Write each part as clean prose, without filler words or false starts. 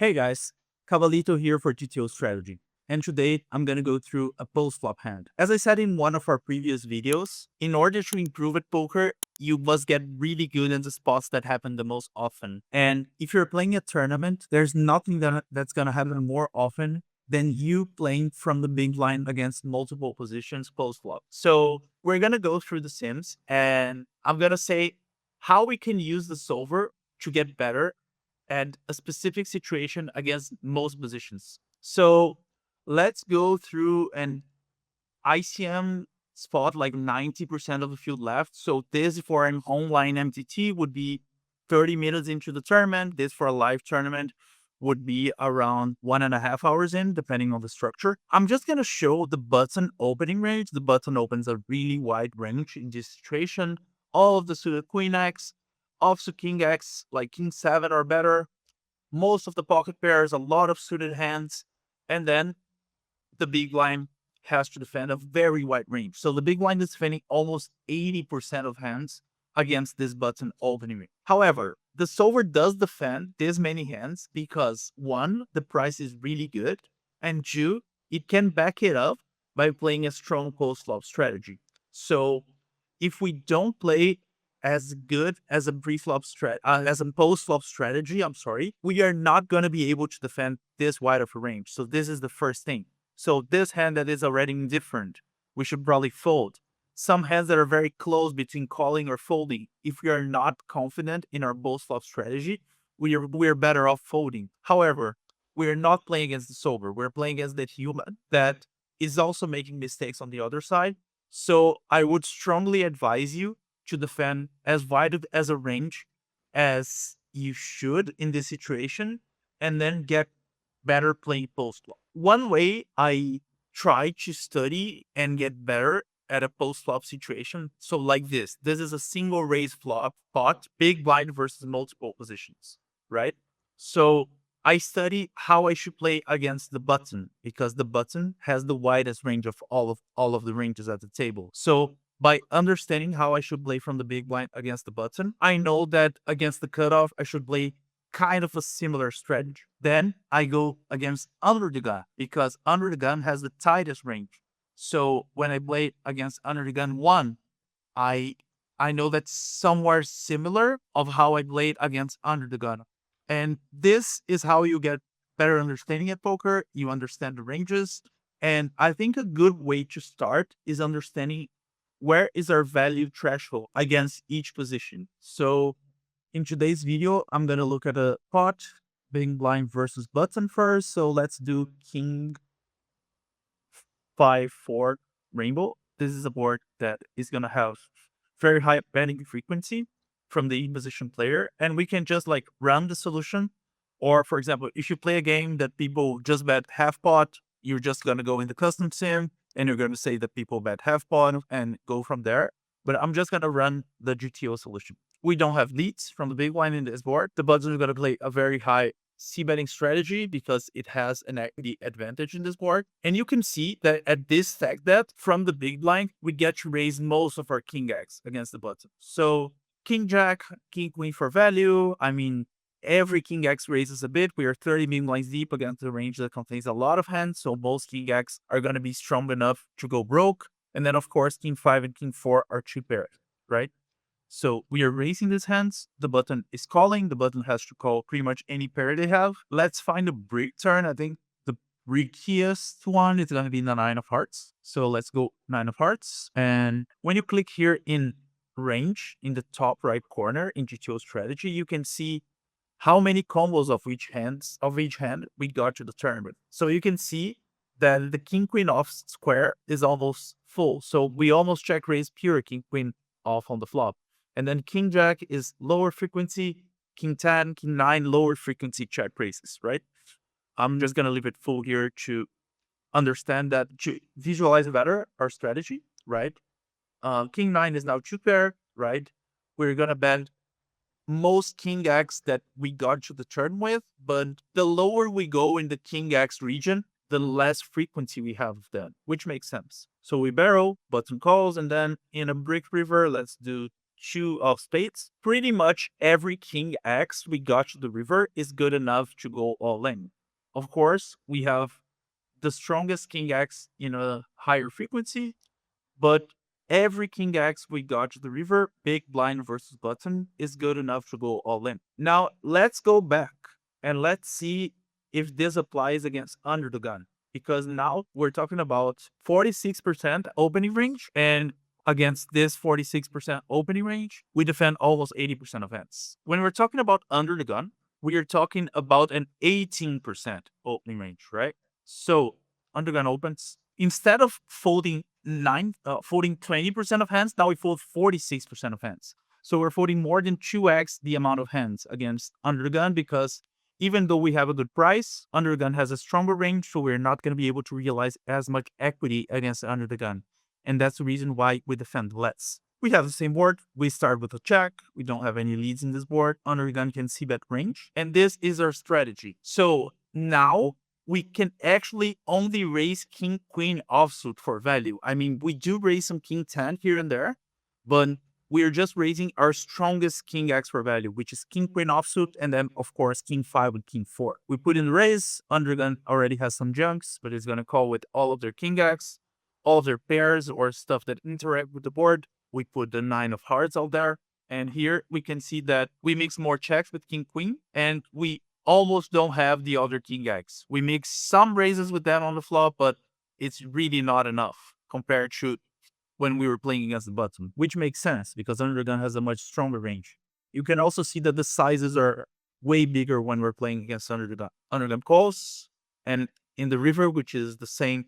Hey guys, Cavalito here for GTO Strategy. And today I'm gonna go through a post-flop hand. As I said in one of our previous videos, in order to improve at poker, you must get really good in the spots that happen the most often. And if you're playing a tournament, there's nothing that's gonna happen more often than you playing from the big blind against multiple positions post-flop. So we're gonna go through the sims and I'm gonna say how we can use the solver to get better and a specific situation against most positions. So let's go through an ICM spot like 90% of the field left. So this for an online MTT would be 30 minutes into the tournament. This for a live tournament would be around 1.5 hours in, depending on the structure. I'm just going to show the button opening range. The button opens a really wide range in this situation. All of the suited Queen X, offsuit King X, like King 7 or better, most of the pocket pairs, a lot of suited hands, and then the big blind has to defend a very wide range. So the big blind is defending almost 80% of hands against this button opening range. However, the solver does defend this many hands because one, the price is really good, and two, it can back it up by playing a strong post-flop strategy. So if we don't play as good as a as a post-flop strategy, we are not going to be able to defend this wide of a range. So this is the first thing. So this hand that is already indifferent, we should probably fold. Some hands that are very close between calling or folding, if we are not confident in our post-flop strategy, we are better off folding. However, we are not playing against the solver. We're playing against that human that is also making mistakes on the other side. So I would strongly advise you to defend as wide as a range as you should in this situation, and then get better playing post flop. One way I try to study and get better at a post flop situation. So like this is a single raise flop pot, big blind versus multiple positions, right? So I study how I should play against the button because the button has the widest range of all of the ranges at the table. So by understanding how I should play from the big blind against the button, I know that against the cutoff, I should play kind of a similar strategy. Then I go against under the gun because under the gun has the tightest range. So when I play against under the gun one, I I know that's somewhere similar of how I played against under the gun. And this is how you get better understanding at poker. You understand the ranges. And I think a good way to start is understanding where is our value threshold against each position. So in today's video, I'm going to look at a pot, big blind versus button first. So let's do King 5-4 rainbow. This is a board that is going to have very high betting frequency from the in-position player. And we can just like run the solution. Or for example, if you play a game that people just bet half pot, you're just going to go in the custom sim and you're going to say that people bet half pot and go from there. But I'm just going to run the GTO solution. We don't have leads from the big blind in this board. The button is going to play a very high c-betting strategy because it has an equity advantage in this board. And you can see that at this stack depth from the big blind, we get to raise most of our king X against the button. So king jack, king queen for value. I mean, every king X raises a bit. We are 30 big blinds deep against a range that contains a lot of hands. So most king X are going to be strong enough to go broke. And then of course, king 5 and king 4 are two pairs, right? So we are raising these hands. The button is calling. The button has to call pretty much any pair they have. Let's find a brick turn. I think the brickiest one is going to be the 9 of hearts. So let's go 9 of hearts. And when you click here in range in the top right corner in GTO strategy, you can see how many combos of each hand we got to the tournament. So you can see that the king queen off square is almost full. So we almost check raise pure king queen off on the flop. And then king jack is lower frequency, king 10, king 9, lower frequency check raises, right? I'm just going to leave it full here to understand that, to visualize better our strategy, right? King 9 is now two pair, right? We're going to bet most king X that we got to the turn with, but the lower we go in the king X region, the less frequency we have of them, which makes sense. So we barrel, button calls, and then in a brick river, let's do two of spades, pretty much every king X we got to the river is good enough to go all in. Of course, we have the strongest king X in a higher frequency, but every king X we got to the river, big blind versus button, is good enough to go all in. Now, let's go back and let's see if this applies against under the gun. Because now we're talking about 46% opening range, and against this 46% opening range, we defend almost 80% of hands. When we're talking about under the gun, we are talking about an 18% opening range, right? So under gun opens, instead of folding 20% of hands, now we fold 46% of hands. So we're folding more than 2x the amount of hands against under the gun, because even though we have a good price, under the gun has a stronger range, so we're not going to be able to realize as much equity against under the gun. And that's the reason why we defend less. We have the same board. We start with a check. We don't have any leads in this board. Under the gun can see bet range. And this is our strategy. So now we can actually only raise king queen offsuit for value. I mean, we do raise some king 10 here and there, but we're just raising our strongest king X for value, which is king queen offsuit, and then of course king 5 with king 4. We put in the raise. Under gun already has some junks, but it's gonna call with all of their king X, all of their pairs or stuff that interact with the board. We put the 9 of hearts out there, and here we can see that we mix more checks with king queen, and we almost don't have the other king X. We mix some raises with them on the flop, but it's really not enough compared to when we were playing against the button, which makes sense because under the gun has a much stronger range. You can also see that the sizes are way bigger when we're playing against under the gun. Under the gun calls, and in the river, which is the same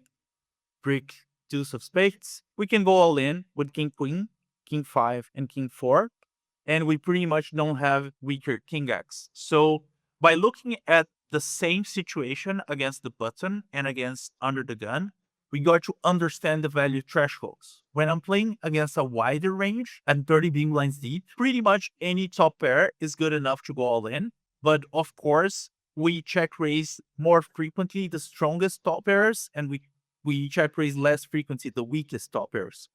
brick deuce of spades, we can go all in with king queen, king 5, and king 4, and we pretty much don't have weaker king X. So by looking at the same situation against the button and against under the gun, we got to understand the value thresholds. When I'm playing against a wider range and 30 big blinds deep, pretty much any top pair is good enough to go all in. But of course, we check raise more frequently the strongest top pairs, and we check raise less frequently the weakest top pairs.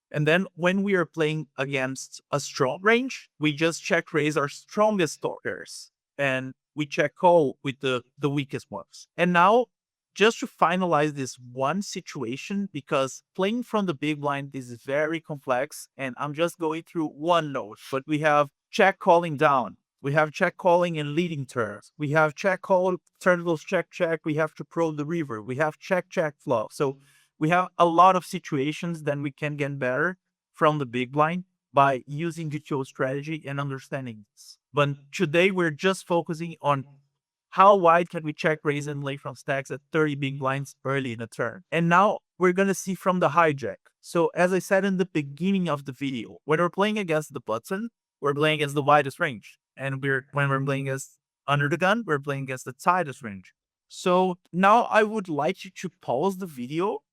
And then when we are playing against a strong range, we just check raise our strongest top pairs, and we check call with the weakest ones. And now, just to finalize this one situation, because playing from the big blind is very complex, and I'm just going through one note, but we have check calling down. We have check calling in leading turns. We have check call, turn goes check, check. We have to probe the river. We have check, check flop. So we have a lot of situations that we can get better from the big blind by using GTO strategy and understanding this. But today we're just focusing on how wide can we check raise and lay from stacks at 30 big blinds early in the turn. And now we're going to see from the hijack. So as I said in the beginning of the video, when we're playing against the button, we're playing against the widest range. And when we're playing against under the gun, we're playing against the tightest range. So now I would like you to pause the video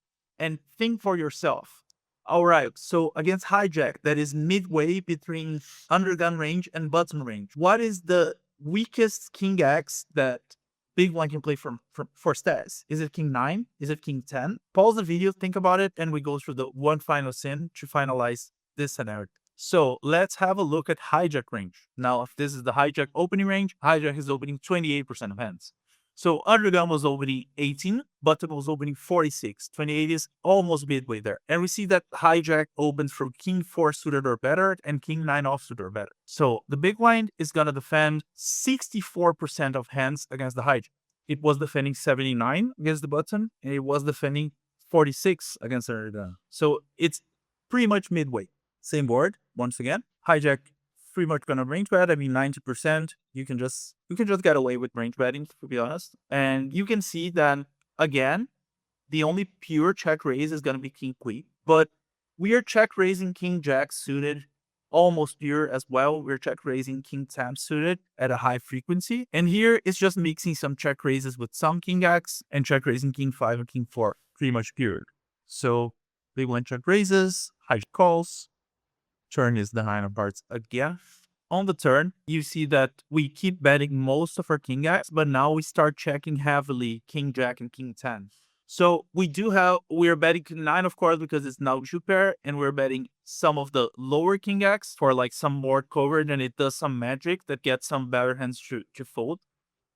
and think for yourself. All right, so against hijack, that is midway between under gun range and button range, what is the weakest king X that big blind can play for stats? Is it king 9? Is it king 10? Pause the video, think about it, and we go through the one final sim to finalize this scenario. So let's have a look at hijack range. Now, if this is the hijack opening range, hijack is opening 28% of hands. So under gun was opening 18, button was opening 46. 28 is almost midway there. And we see that hijack opens from king 4 suited or better and king 9 offsuit or better. So the big blind is going to defend 64% of hands against the hijack. It was defending 79 against the button, and it was defending 46 against under gun. So it's pretty much midway. Same board, once again. Hijack pretty much gonna range bet. I mean, 90%. You can just get away with range betting, to be honest. And you can see that again, the only pure check raise is gonna be king queen. But we are check raising king jack suited, almost pure as well. We're check raising king 10 suited at a high frequency. And here it's just mixing some check raises with some king X and check raising king 5 and king 4, pretty much pure. So big blind check raises, hijack calls. Turn is the 9 of hearts again. On the turn, you see that we keep betting most of our king X, but now we start checking heavily king jack and king 10. So we're betting king nine, of course, because it's now two pair, and we're betting some of the lower king X for like some more coverage, and it does some magic that gets some better hands to fold.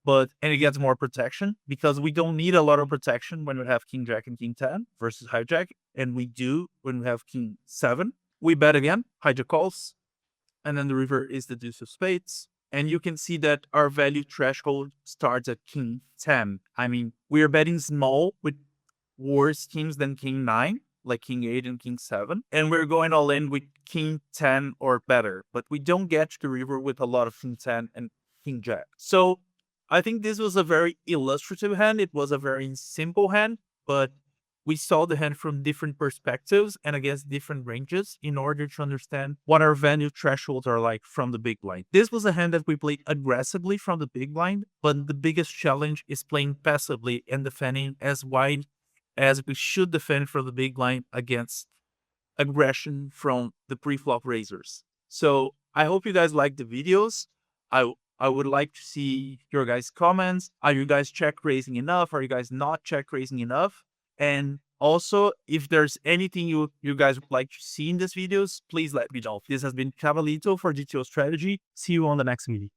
And it gets more protection because we don't need a lot of protection when we have king jack and king 10 versus hijack, and we do when we have king 7. We bet again, hijack calls, and then the river is the deuce of spades. And you can see that our value threshold starts at king 10. I mean, we are betting small with worse kings than king 9, like king 8 and king 7. And we're going all in with king 10 or better. But we don't get to the river with a lot of king 10 and king jack. So I think this was a very illustrative hand. It was a very simple hand, but we saw the hand from different perspectives and against different ranges in order to understand what our value thresholds are like from the big blind. This was a hand that we played aggressively from the big blind, but the biggest challenge is playing passively and defending as wide as we should defend from the big blind against aggression from the pre-flop raisers. So I hope you guys like the videos. I would like to see your guys' comments. Are you guys check raising enough? Are you guys not check raising enough? And also, if there's anything you guys would like to see in these videos, please let me know. This has been Cavalito for GTO Strategy. See you on the next video.